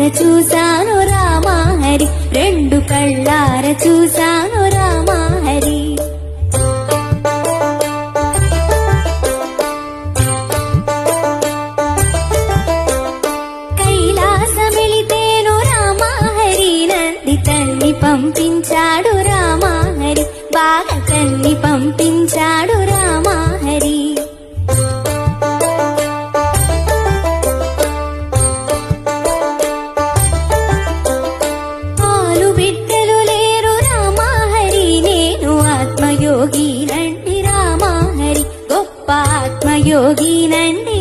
కళ్ళార చూశాను రామహరి, రెండు కళ్ళార చూశాను రామహరి. కైలాసమెళితేను రామహరి, నంది తన్ని పంపించాడు రామహరి, బాగా తన్ని పంపించాడు రామహరి. ఆత్మయోగి నండి రామహరి, గొప్ప ఆత్మయోగి నండి